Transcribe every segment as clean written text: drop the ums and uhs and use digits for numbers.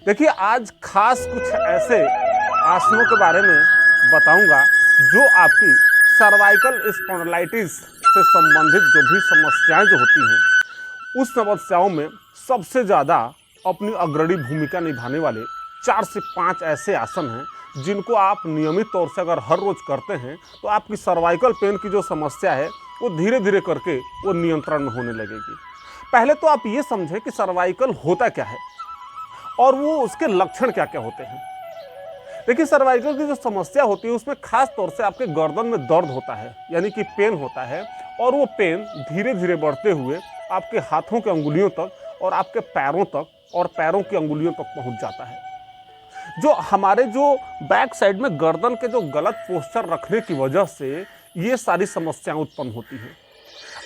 देखिए, आज खास कुछ ऐसे आसनों के बारे में बताऊंगा जो आपकी सर्वाइकल स्पॉन्डिलाइटिस से संबंधित जो भी समस्याएं जो होती हैं, उस समस्याओं में सबसे ज़्यादा अपनी अग्रणी भूमिका निभाने वाले 4 से 5 ऐसे आसन हैं जिनको आप नियमित तौर से अगर हर रोज़ करते हैं तो आपकी सर्वाइकल पेन की जो समस्या है वो धीरे धीरे करके वो नियंत्रण में होने लगेगी। पहले तो आप ये समझें कि सर्वाइकल होता क्या है और वो उसके लक्षण क्या क्या होते हैं। देखिए, सर्वाइकल की जो समस्या होती है उसमें खास तौर से आपके गर्दन में दर्द होता है, यानी कि पेन होता है, और वो पेन धीरे धीरे बढ़ते हुए आपके हाथों के अंगुलियों तक और आपके पैरों तक और पैरों की अंगुलियों तक पहुंच जाता है। जो हमारे जो बैक साइड में गर्दन के जो गलत पोस्चर रखने की वजह से ये सारी समस्याएं उत्पन्न होती हैं।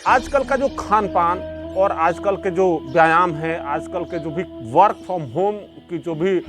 आजकल का जो खान पान और आजकल के जो व्यायाम है, आजकल के जो भी वर्क फ्रॉम होम की जो भी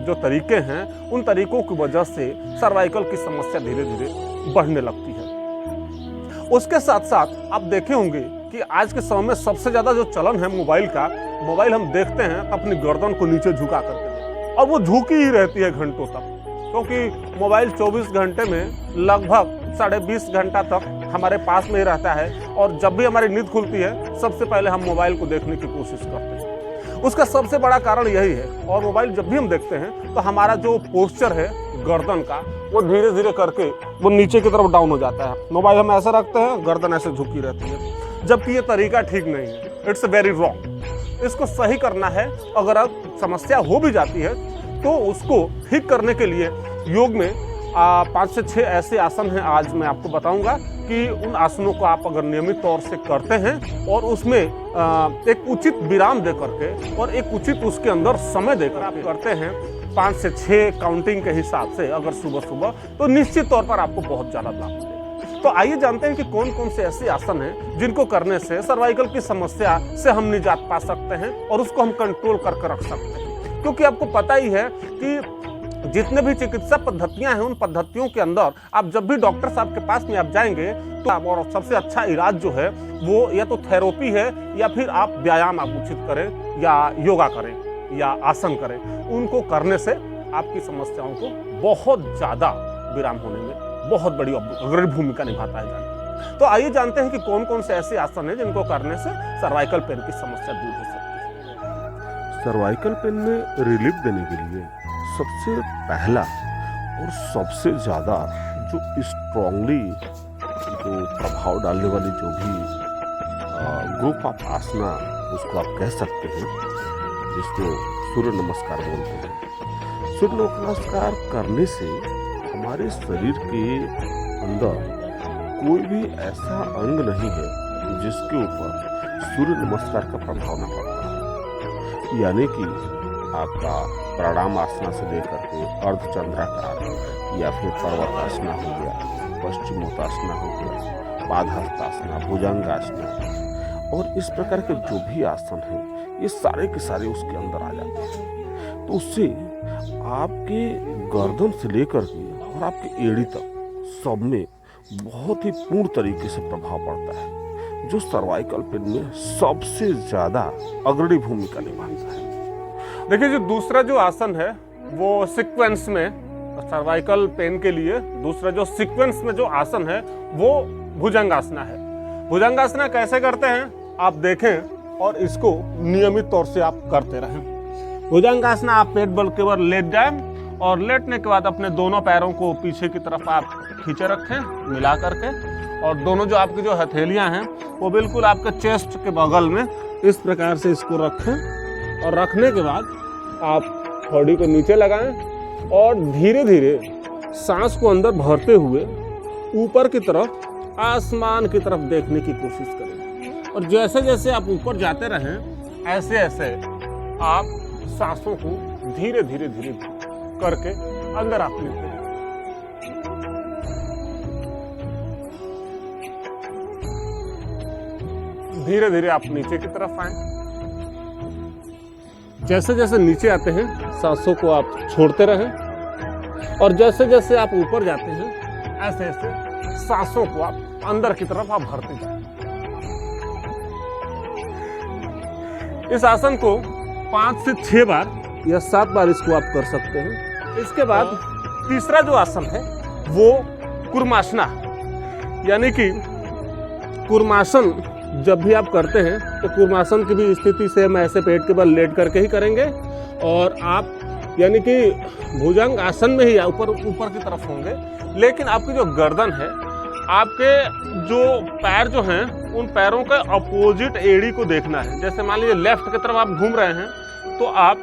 जो तरीके हैं, उन तरीकों की वजह से सर्वाइकल की समस्या धीरे धीरे बढ़ने लगती है। उसके साथ साथ आप देखे होंगे कि आज के समय में सबसे ज़्यादा जो चलन है मोबाइल का, मोबाइल हम देखते हैं तो अपनी गर्दन को नीचे झुका करके, और वो झुकी ही रहती है घंटों तक, क्योंकि मोबाइल 24 घंटे में लगभग 20.5 घंटा तक हमारे पास में ही रहता है, और जब भी हमारी नींद खुलती है सबसे पहले हम मोबाइल को देखने की कोशिश करते हैं। उसका सबसे बड़ा कारण यही है। और मोबाइल जब भी हम देखते हैं तो हमारा जो पोस्चर है गर्दन का, वो धीरे धीरे करके वो नीचे की तरफ डाउन हो जाता है। मोबाइल हम ऐसे रखते हैं, गर्दन ऐसे झुकी रहती है, जबकि ये तरीका ठीक नहीं है। It's very wrong. इसको सही करना है। अगर अब समस्या हो भी जाती है तो उसको ठीक करने के लिए योग में 5 से 6 ऐसे आसन हैं, आज मैं आपको बताऊंगा कि उन आसनों को आप अगर नियमित तौर से करते हैं और उसमें एक उचित विराम दे करके और एक उचित उसके अंदर समय देकर आप करते हैं 5 से 6 काउंटिंग के हिसाब से अगर सुबह सुबह, तो निश्चित तौर पर आपको बहुत ज़्यादा लाभ मिलेगा। तो आइए जानते हैं कि कौन कौन से ऐसे आसन हैं जिनको करने से सर्वाइकल की समस्या से हम निजात पा सकते हैं और उसको हम कंट्रोल करके रख सकते हैं। क्योंकि आपको पता ही है कि जितने भी चिकित्सा पद्धतियां हैं, उन पद्धतियों के अंदर आप जब भी डॉक्टर साहब के पास में आप जाएंगे तो और सबसे अच्छा इलाज जो है वो या तो थेरेपी है, या फिर आप व्यायाम आप उचित करें, या योगा करें, या आसन करें। उनको करने से आपकी समस्याओं को बहुत ज़्यादा विराम होने में बहुत बड़ी अग्रणी भूमिका निभाता है। तो आइए जानते हैं कि कौन कौन से ऐसे आसन हैं जिनको करने से सर्वाइकल पेन की समस्या दूर हो सकती है। सर्वाइकल पेन में रिलीफ देने के लिए सबसे पहला और सबसे ज़्यादा जो स्ट्रांगली जो प्रभाव डालने वाली जो भी ग्रुप ऑफ आसना उसको आप कह सकते हैं, जिसको सूर्य नमस्कार बोलते हैं। सूर्य नमस्कार करने से हमारे शरीर के अंदर कोई भी ऐसा अंग नहीं है जिसके ऊपर सूर्य नमस्कार का प्रभाव न पड़ता है। यानी कि आपका प्राणायाम आसना से लेकर के अर्धचंद्राकार या फिर पर्वतासना हो गया, पश्चिमोत्तासना हो गया, पादहस्तासना, भुजंगासना, और इस प्रकार के जो भी आसन हैं ये सारे के सारे उसके अंदर आ जाते हैं। तो उससे आपके गर्दन से लेकर के और आपके एड़ी तक सब में बहुत ही पूर्ण तरीके से प्रभाव पड़ता है, जो सर्वाइकल पेन में सबसे ज़्यादा अग्रणी भूमिका निभाता है। देखिए, जो दूसरा जो आसन है वो सीक्वेंस में सर्वाइकल पेन के लिए दूसरा जो सीक्वेंस में जो आसन है वो भुजंगासना है। भुजंगासना कैसे करते हैं आप देखें और इसको नियमित तौर से आप करते रहें। भुजंगासना आप पेट बल के ऊपर लेट जाएं और लेटने के बाद अपने दोनों पैरों को पीछे की तरफ आप खींचे रखें मिला करके, और दोनों जो आपकी जो हथेलियां हैं वो बिल्कुल आपके चेस्ट के बगल में इस प्रकार से इसको रखें, और रखने के बाद आप बॉडी को नीचे लगाएं और धीरे धीरे सांस को अंदर भरते हुए ऊपर की तरफ आसमान की तरफ देखने की कोशिश करें। और जैसे जैसे आप ऊपर जाते रहें ऐसे ऐसे आप सांसों को धीरे धीरे धीरे करके अंदर आप लेते रहें। धीरे धीरे आप नीचे की तरफ आए। जैसे जैसे नीचे आते हैं सांसों को आप छोड़ते रहें, और जैसे जैसे आप ऊपर जाते हैं ऐसे ऐसे सांसों को आप अंदर की तरफ आप भरते जाएं। इस आसन को 5 से 6 बार या 7 बार इसको आप कर सकते हैं। इसके बाद तीसरा जो आसन है वो कूर्मासना, यानी कि कूर्मासन जब भी आप करते हैं तो कूर्मासन की भी स्थिति से हम ऐसे पेट के बल लेट करके ही करेंगे और आप यानी कि भुजंग आसन में ही ऊपर की तरफ होंगे, लेकिन आपकी जो गर्दन है, आपके जो पैर जो हैं उन पैरों के अपोजिट एड़ी को देखना है। जैसे मान लीजिए लेफ्ट की तरफ आप घूम रहे हैं तो आप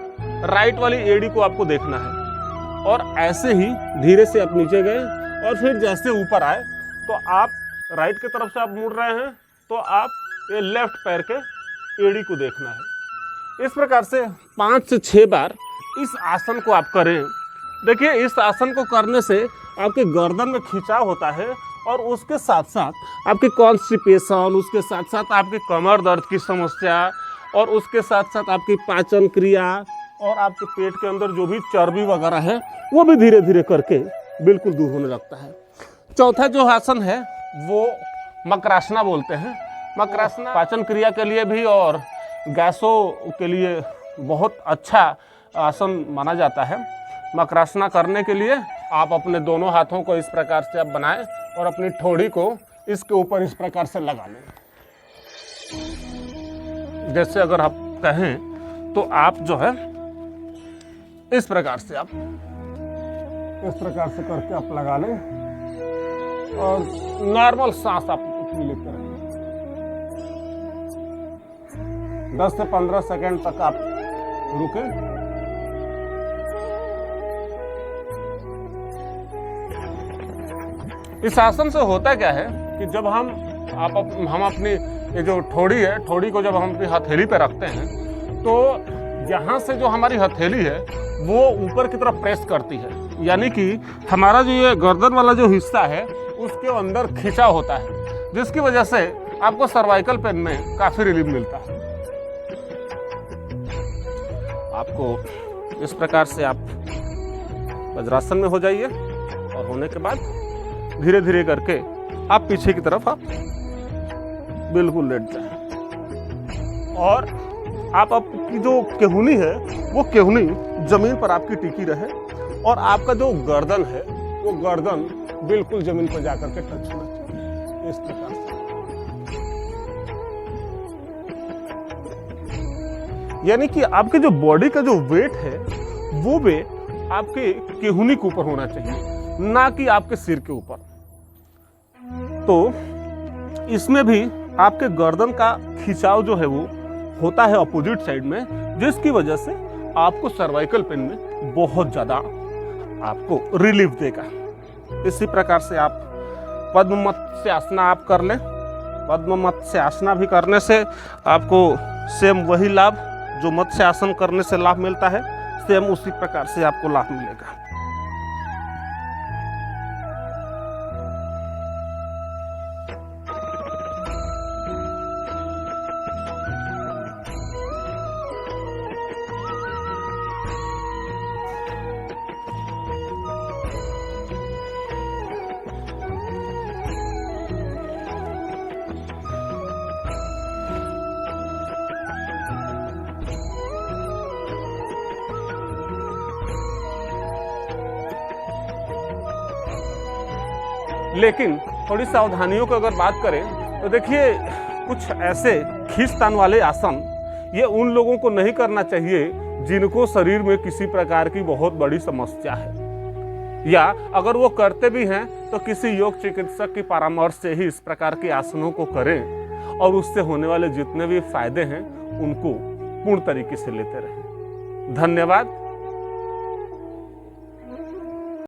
राइट वाली एड़ी को आपको देखना है और ऐसे ही धीरे से आप नीचे गए और फिर जैसे ऊपर आए तो आप राइट की तरफ से आप मुड़ रहे हैं तो आप ये लेफ्ट पैर के एड़ी को देखना है। इस प्रकार से 5 से 6 बार इस आसन को आप करें। देखिए, इस आसन को करने से आपके गर्दन में खिंचाव होता है और उसके साथ साथ आपकी कॉन्स्टिपेशन, उसके साथ साथ आपकी कमर दर्द की समस्या और उसके साथ साथ आपकी पाचन क्रिया और आपके पेट के अंदर जो भी चर्बी वगैरह है वो भी धीरे धीरे करके बिल्कुल दूर होने लगता है। चौथा जो आसन है वो मकरासना बोलते हैं। मकरासना पाचन क्रिया के लिए भी और गैसों के लिए बहुत अच्छा आसन माना जाता है। मकरासना करने के लिए आप अपने दोनों हाथों को इस प्रकार से आप बनाएं और अपनी ठोड़ी को इसके ऊपर इस प्रकार से लगा लें। जैसे अगर आप कहें तो आप जो है इस प्रकार से आप इस प्रकार से करके आप लगा लें और नॉर्मल सांस आप अपनी लेते रहें। 10 से 15 सेकंड तक आप रुके। इस आसन से होता क्या है कि जब हम अपनी ये जो ठोड़ी है, ठोड़ी को जब हम अपनी हथेली पे रखते हैं तो यहाँ से जो हमारी हथेली है वो ऊपर की तरफ प्रेस करती है, यानी कि हमारा जो ये गर्दन वाला जो हिस्सा है उसके अंदर खिंचाव होता है, जिसकी वजह से आपको सर्वाइकल पेन में काफ़ी रिलीफ मिलता है। आपको इस प्रकार से आप वज्रासन में हो जाइए और होने के बाद धीरे धीरे करके आप पीछे की तरफ आप बिल्कुल लेट जाएं और आप आपकी जो केहूनी है वो केहूनी जमीन पर आपकी टिकी रहे और आपका जो गर्दन है वो गर्दन बिल्कुल जमीन पर जाकर के टच होना चाहिए। इस प्रकार से यानी कि आपके जो बॉडी का जो वेट है वो वेट आपके केहूनी के ऊपर होना चाहिए, ना कि आपके सिर के ऊपर। तो इसमें भी आपके गर्दन का खिंचाव जो है वो होता है अपोजिट साइड में, जिसकी वजह से आपको सर्वाइकल पेन में बहुत ज़्यादा आपको रिलीफ देगा। इसी प्रकार से आप पद्म मत्स्य आसना आप कर लें। पद्म मत्स्य आसना भी करने से आपको सेम वही लाभ जो मत्स्य आसन करने से लाभ मिलता है, सेम उसी प्रकार से आपको लाभ मिलेगा। लेकिन थोड़ी सावधानियों की अगर बात करें तो देखिए, कुछ ऐसे खींचतान वाले आसन ये उन लोगों को नहीं करना चाहिए जिनको शरीर में किसी प्रकार की बहुत बड़ी समस्या है, या अगर वो करते भी हैं तो किसी योग चिकित्सक की परामर्श से ही इस प्रकार के आसनों को करें और उससे होने वाले जितने भी फायदे हैं उनको पूर्ण तरीके से लेते रहें। धन्यवाद।